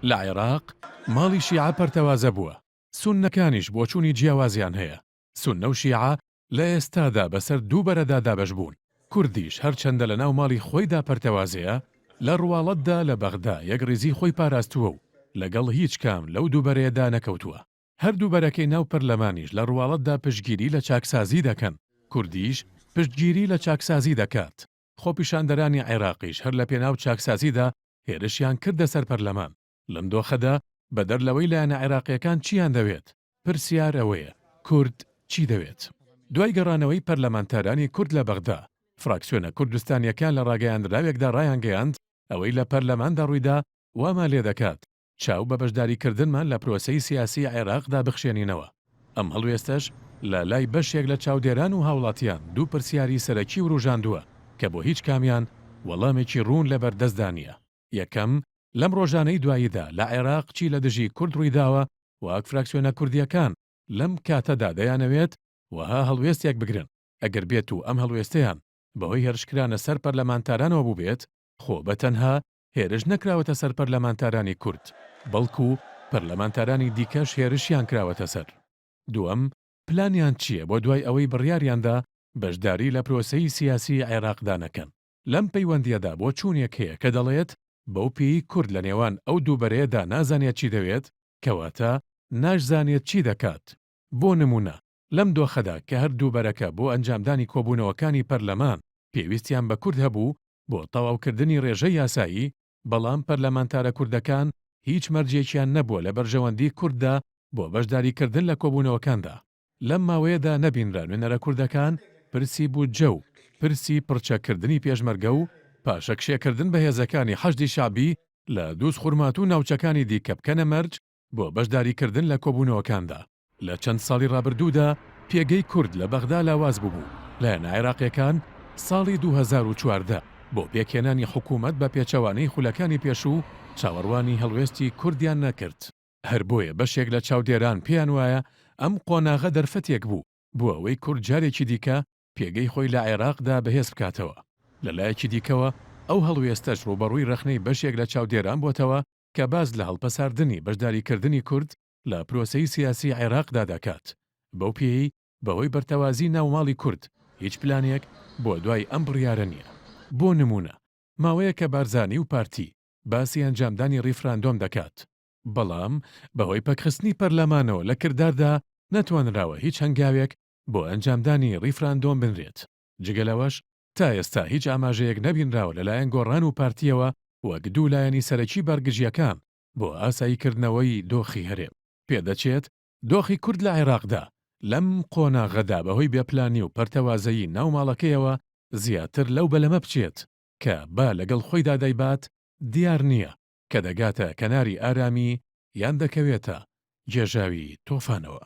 لە عێراق ماڵی شیعە پەرتەوازە بووە، سوننەکانیش بۆ چوونی جیاوازیان هەیە. سوننە و شیعە لە ئێستادا بەسەر دوو بەرەدا دابەش بوون. کوردیش هەرچەندە لە ناو ماڵی خۆیدا پەرتەوازەیە، لە ڕواڵەتدا لە بەغدا یەک ڕیزی خۆی پاراستووە و لەگەڵ هیچ کام لەو دووبەرەیەدا نەکەوتووە. هەردوو بەرەکەی ناو پەرلەمانیش لە ڕواڵەتدا پشتگیری لە چاکسازی دەکەن. کوردیش پشتگیری لە چاکسازی دەکات. خۆپیشاندەرانی عێراقیش هەر لە پێناو چاکسازیدا هێرشیان کردە سەر پەرلەمان. لەم دۆخەدا بەدەر لەوەی لایەنە عێراقیەکان چیان دەوێت؟ پرسیار ئەوەیە، کورد چی دەوێت؟ دوای گەڕانەوەی پەرلەمانتارانی کورد لە بەغدا، فراکسیۆنە کوردستانیەکان لە ڕاگەیاندراوێکدا ڕایانگەیاند ئەوەی لە پەرلەماندا ڕوویدا وامان لێ دەکات چاو بە بەشداریکردنمان لە پرۆسەی سیاسی عێراقدا بخشێنینەوە. ئەم هەڵوێستەش لە لای بەشێک لە چاودێران و هاوڵاتیان دوو پرسیاری سەرەکی و ڕوژاندووە کە بۆ هیچ کامیان وەڵامێکی ڕوون لەبەردەستدانیە. یەکەم، لەم ڕۆژانەی دواییدا لە عێراق چی لە دژی کورد ڕوویداوە واک فراکسیۆنە کوردیەکان لەم کاتەدا دەیانەوێت وەها هەڵوێستێک بگرن. ئەگەر بێت و ئەم هەڵوێستەیان بەهۆی هێرشکرانە سەر پەرلەمانتارانەوە بوو بێت، خۆ بەتەنها هێرش نەکراوەتە سەر پەرلەمانتارانی کورد، بەڵکو پەرلەمانتارانی دیکەش هێرشیان کراوەتە سەر. دووەم، پلانیان چییە بۆ دوای ئەوەی بڕیاریاندا بەشداری لە پرۆسەی سیاسی عێراقدا نەکەن؟ لەم پەیوەندیەدا بۆ چوونێک هەیە کە دەڵێت بەو پێی کورد لە نێوان ئەو دووبەرەیەدا نازانێت چی دەوێت، کەواتە ناشزانێت چی دەکات. بۆ نمونە لەم دۆخەدا کە هەر دووبەرەکە بۆ ئەنجامدانی کۆبوونەوەکانی پەرلەمان پێویستیان بە کورد هەبوو بۆ تەواوکردنی ڕێژەی یاسایی، بەڵام پەرلەمانتارە کوردەکان هیچ مەرجێکیان نەبووە لە بەرژەوەندی کورددا بۆ بەشداریکردن لە کۆبوونەوەکاندا. لەم ماوەیەدا نەبینرا نوێنەرە کوردەکان پرسی بوودجە و پرسی پڕچەکردنی پێشمەرگە و پاشەکشێکردن بە هێزەکانی حەشدی شعبی لە دووس خورمات و ناوچەکانی دیکە بکەنە مەرج بۆ بەشداریکردن لە کۆبوونەوەکاندا. لە چەند ساڵی ڕابردوودا پێگەی کورد لە بەغدا لاواز بوو لایەنە عێراقیەکان ساڵی 2014 بۆ پێکهێنانی حکوومەت بە پێچەوانەی خولەکانی پێشوو چاوەڕوانی هەڵوێستی کوردیان نەکرد. هەر بۆیە بەشێک لە چاودێران پێیان وایە ئەم قۆناغە دەرفەتێک بوو بۆ ئەوەی کورد جارێکی دیکە پێگەی خۆی لە عێراقدا بەهێز بکاتەوە. لەلایەکی دیکەوە ئەو هەڵوێستەش ڕوبەڕووی ڕەخنەی بەشێک لە چاودێران بۆتەوە کە باز لە هەڵپەساردنی بەشداریکردنی کورد لە پرۆسەی سیاسی عێراقدا دەکات. بەو پێی بەهۆی بەرتەوازی ناوماڵی کورد هیچ پلانێک بۆ دوای ئەم بڕیارە نییە. بۆ نمونە ماوەیە کە بارزانی و پارتی باسی ئەنجامدانی ڕیفراندۆم دەکات، بەڵام بەهۆی پەکخستنی پەرلەمانەوە لە کرداردا نەتوانراوە هیچ هەنگاوێک بۆ ئەنجامدانی ڕیفراندۆم بنرێت. جگەلەوەش تا ئێستا هیچ ئاماژەیەک نەبینراوە لەلایەن گۆڕان و پارتیەوە وەک دوو لایەنی سەرەکی بەرگژیەکان بۆ ئاساییکردنەوەی دۆخی هەرێم. پێدەچێت دۆخی کورد لە عێراقدا لەم قۆناغەدا بەهۆی بێپلانی و پەرتەوازەیی ناوماڵەکەیەوە زیاتر لەو بەلەمە بچێت کە با لەگەڵ خۆیدا دەیبات دیار نییە کە دەگاتە کەناری ئارامی یان دەکەوێتە جێژاوی تۆفانەوە.